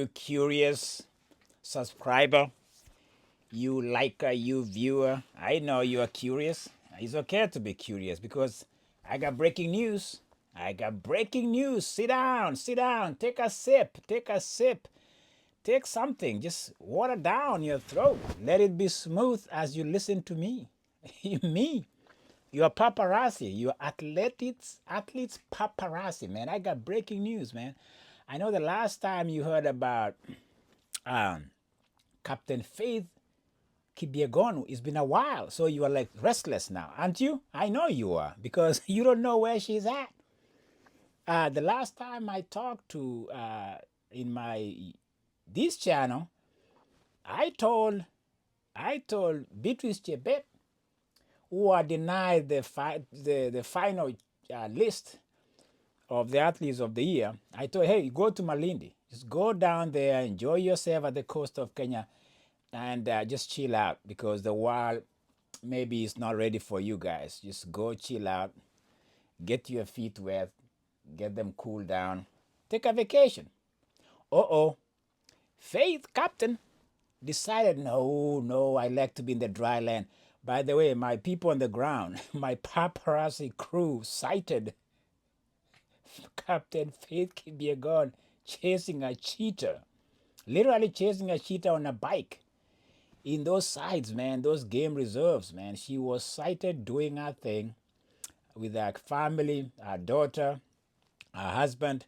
you curious subscriber, you liker, you viewer. I know you are curious. It's okay to be curious because I got breaking news. I got breaking news. Sit down, sit down. Take a sip, take a sip. Take something, just water down your throat. Let it be smooth as you listen to me. Me. You're paparazzi. You're athletes paparazzi, man. I got breaking news, man. I know the last time you heard about um, Captain Faith Kipyegon, it's been a while. So you are like restless now, aren't you? I know you are because you don't know where she's at. The last time I talked to in my this channel, I told Beatrice Chebet, who are denied the final list of the athletes of the year. I told, hey, go to Malindi. Just go down there, enjoy yourself at the coast of Kenya, and just chill out because the world maybe is not ready for you guys. Just go chill out, get your feet wet, get them cool down, take a vacation. Uh-oh, Faith, Captain, decided, no, I like to be in the dry land. By the way, my people on the ground, my paparazzi crew sighted Captain Faith Kipyegon chasing a cheetah, literally chasing a cheetah on a bike. In those sites, man, those game reserves, man, she was sighted doing her thing with her family, her daughter, her husband.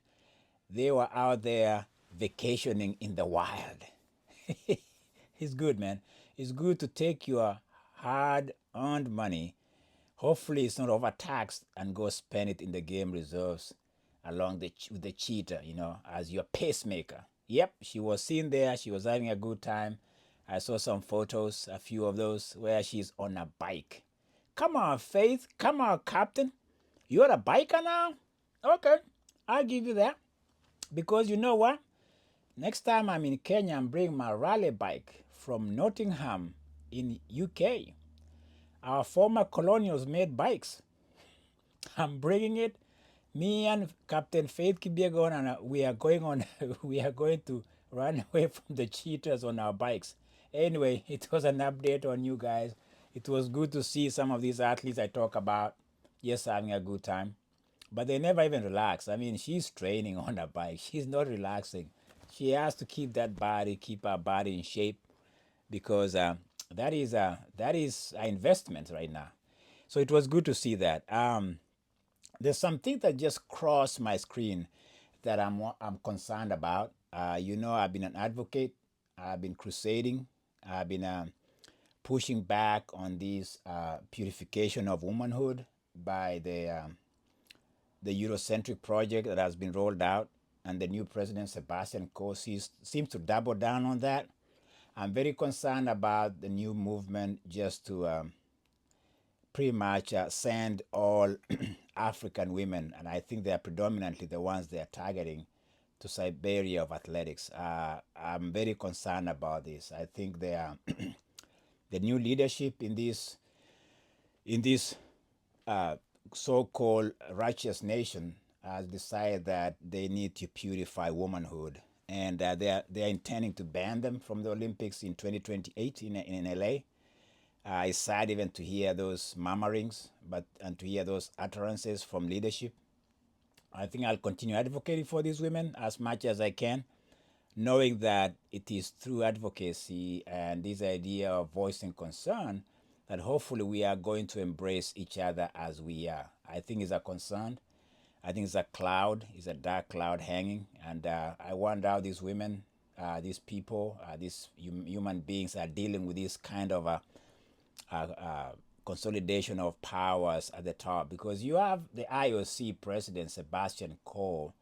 They were out there vacationing in the wild. It's good, man. It's good to take your hard-earned money. Hopefully, it's not overtaxed and go spend it in the game reserves along with the cheetah, as your pacemaker. Yep, she was seen there. She was having a good time. I saw some photos, a few of those, where she's on a bike. Come on, Faith. Come on, Captain. You're a biker now? Okay, I'll give you that. Because you know what? Next time I'm in Kenya, I'm bringing my rally bike from Nottingham in UK. Our former colonials made bikes. I'm bringing it. Me and Captain Faith Kipyegon, and we are going on. We are going to run away from the cheaters on our bikes. Anyway, it was an update on you guys. It was good to see some of these athletes I talk about just having a good time, but they never even relax. I mean, she's training on a bike. She's not relaxing. She has to keep keep her body in shape because that is an investment right now. So it was good to see that. There's something that just crossed my screen that I'm concerned about. I've been an advocate. I've been crusading. I've been pushing back on this purification of womanhood by the Eurocentric project that has been rolled out, and the new president Sebastian Coe seems to double down on that. I'm very concerned about the new movement just to pretty much send all African women, and I think they are predominantly the ones they are targeting, to Siberia of athletics. I'm very concerned about this. I think they are the new leadership in this so-called righteous nation has decided that they need to purify womanhood, and they are intending to ban them from the Olympics in 2028 in LA. It's sad even to hear those murmurings, and to hear those utterances from leadership. I think I'll continue advocating for these women as much as I can, knowing that it is through advocacy and this idea of voicing concern that hopefully we are going to embrace each other as we are. I think it's a concern. I think it's a cloud, it's a dark cloud hanging, and I wonder how these women, these people, these human beings are dealing with this kind of consolidation of powers at the top, because you have the IOC president Sebastian Coe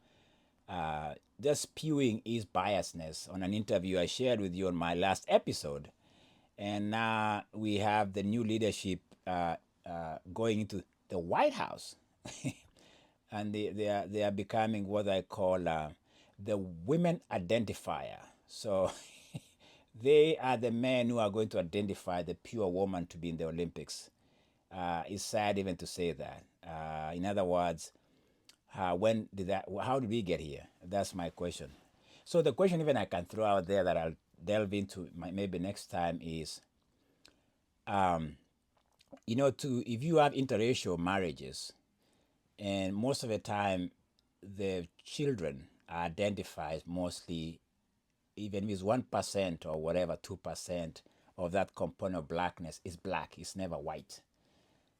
just spewing his biasness on an interview I shared with you on my last episode, and now we have the new leadership going into the White House, and they are becoming what I call the women identifier. So they are the men who are going to identify the pure woman to be in the Olympics. It's sad even to say that. In other words, how did we get here? That's my question. So the question even I can throw out there that I'll delve into maybe next time is, to if you have interracial marriages, and most of the time the children are identified mostly, even if it's 1% or whatever, 2% of that component of blackness is black. It's never white.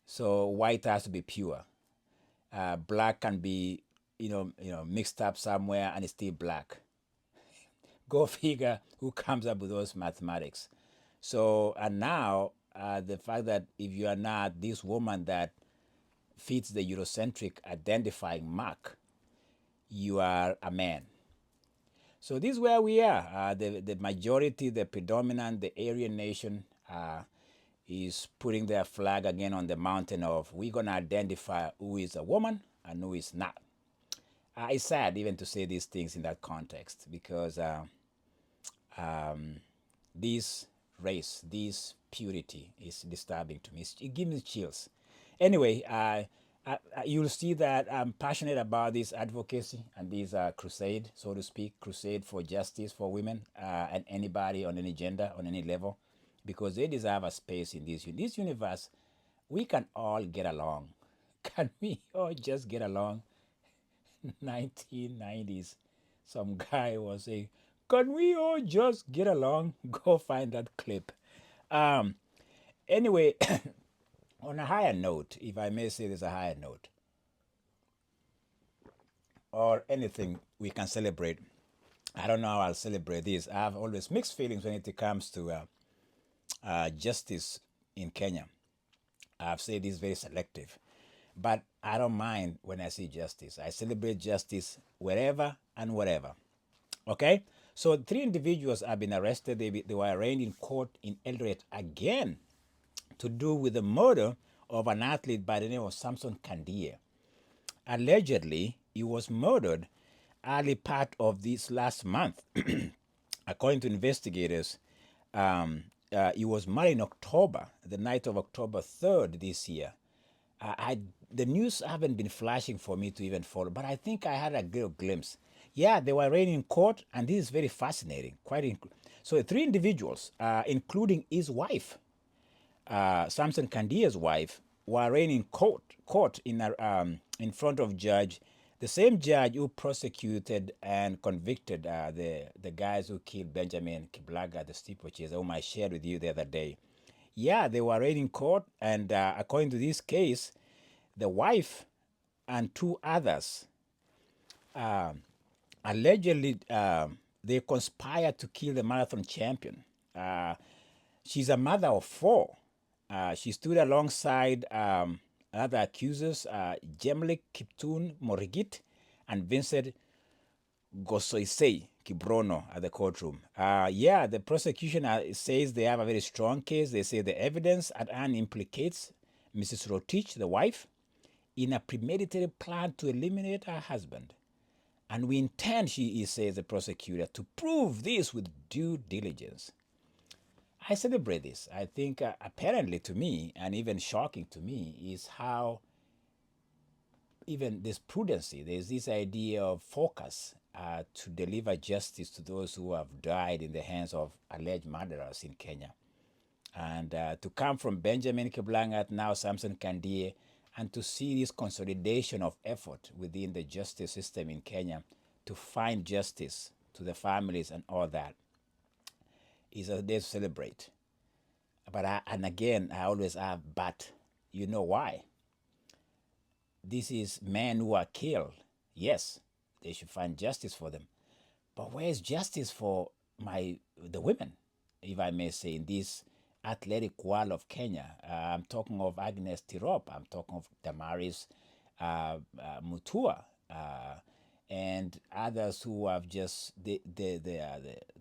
So white has to be pure. Black can be, mixed up somewhere and it's still black. Go figure who comes up with those mathematics. So, and now the fact that if you are not this woman that fits the Eurocentric identifying mark, you are a man. So this is where we are. The majority, the predominant, the Aryan nation is putting their flag again on the mountain of we're going to identify who is a woman and who is not. It's sad even to say these things in that context because this race, this purity is disturbing to me. It gives me chills. Anyway, you'll see that I'm passionate about this advocacy and this crusade, so to speak, crusade for justice for women and anybody on any gender, on any level, because they deserve a space in this universe. We can all get along. Can we all just get along? 1990s, some guy was saying, can we all just get along? Go find that clip. Anyway, on a higher note, if I may say there's a higher note, or anything we can celebrate. I don't know how I'll celebrate this. I have always mixed feelings when it comes to justice in Kenya. I've said this very selective, but I don't mind when I see justice. I celebrate justice wherever and wherever. Okay? So 3 individuals have been arrested. They were arraigned in court in Eldoret again to do with the murder of an athlete by the name of Samson Kandia. Allegedly, he was murdered early part of this last month. According to investigators, he was married in October, the night of October 3rd this year. The news haven't been flashing for me to even follow, but I think I had a little glimpse. Yeah, they were arraigned in court, and this is very fascinating. So 3 individuals, including his wife, Samson Kandia's wife, were arraigned in court in front of the same judge who prosecuted and convicted the guys who killed Benjamin Kiblaga, the steeplechaser, whom I shared with you the other day. Yeah, they were arraigned in court, and according to this case, the wife and 2 others allegedly they conspired to kill the marathon champion. She's a mother of 4. She stood alongside other accusers, Jemlik Kiptun Morigit and Vincent Gosoisei Kibrono at the courtroom. The prosecution says they have a very strong case. They say the evidence at hand implicates Mrs. Rotich, the wife, in a premeditated plan to eliminate her husband. And we intend, says the prosecutor, to prove this with due diligence. I celebrate this. I think apparently to me, and even shocking to me, is how even this prudency, there's this idea of focus to deliver justice to those who have died in the hands of alleged murderers in Kenya. And to come from Benjamin Kiblangat, now Samson Kandia, and to see this consolidation of effort within the justice system in Kenya to find justice to the families and all that is a day to celebrate. But I always have, but you know why? This is men who are killed. Yes, they should find justice for them. But where is justice for the women, if I may say, in this athletic world of Kenya? I'm talking of Agnes Tirop. I'm talking of Damaris Mutua. And others who have just the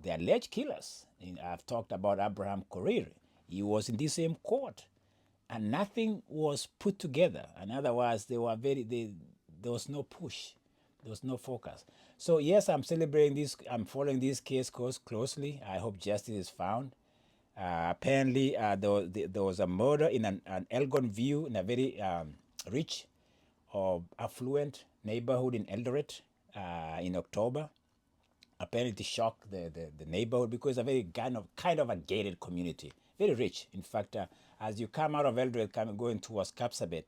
alleged killers. I've talked about Abraham Korir. He was in the same court, and nothing was put together. In other words, there was no push, there was no focus. So yes, I'm celebrating this. I'm following this case closely. I hope justice is found. Apparently, there was a murder in an Elgon View, in a very rich or affluent neighborhood in Eldoret in October. apparently shocked the neighborhood because it's a very kind of a gated community, very rich. In fact, as you come out of Eldoret, going towards Kapsabet,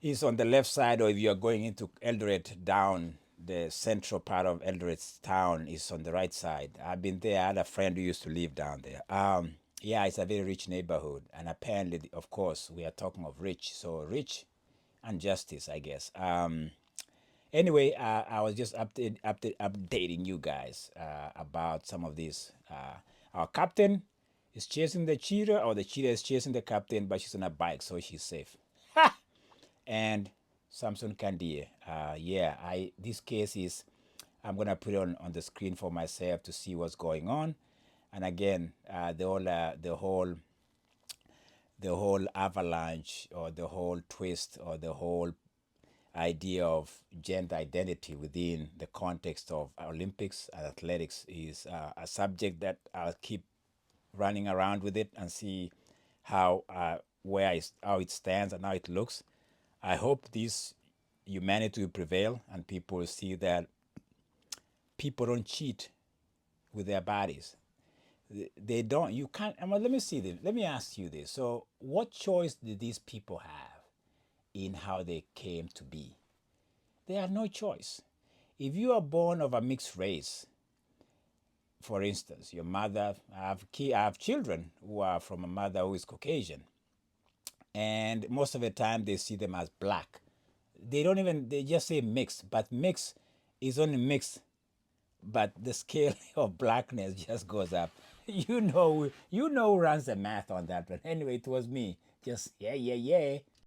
is on the left side, or if you are going into Eldoret down the central part of Eldoret's town is on the right side. I've been there. I had a friend who used to live down there. Yeah, it's a very rich neighborhood, and apparently, of course, we are talking of rich, so rich and justice, I guess. Anyway, I was just updating you guys about some of these. Our captain is chasing the cheetah, or the cheetah is chasing the captain, but she's on a bike, so she's safe. And Samson Kandia. Yeah, I this case is I'm gonna put it on the screen for myself to see what's going on. And again, the whole avalanche, or the whole twist, or the whole idea of gender identity within the context of Olympics and athletics is a subject that I'll keep running around with it and see how how it stands and how it looks. I hope this humanity will prevail and people will see that people don't cheat with their bodies. They don't. You can't. Let me see this. Let me ask you this. So, what choice did these people have in how they came to be? They have no choice. If you are born of a mixed race, for instance, your mother, I have children who are from a mother who is Caucasian, and most of the time they see them as black. They just say mixed, but mixed is only mixed, but the scale of blackness just goes up. You know who runs the math on that. But anyway, it was me. Just yeah, yeah, yeah.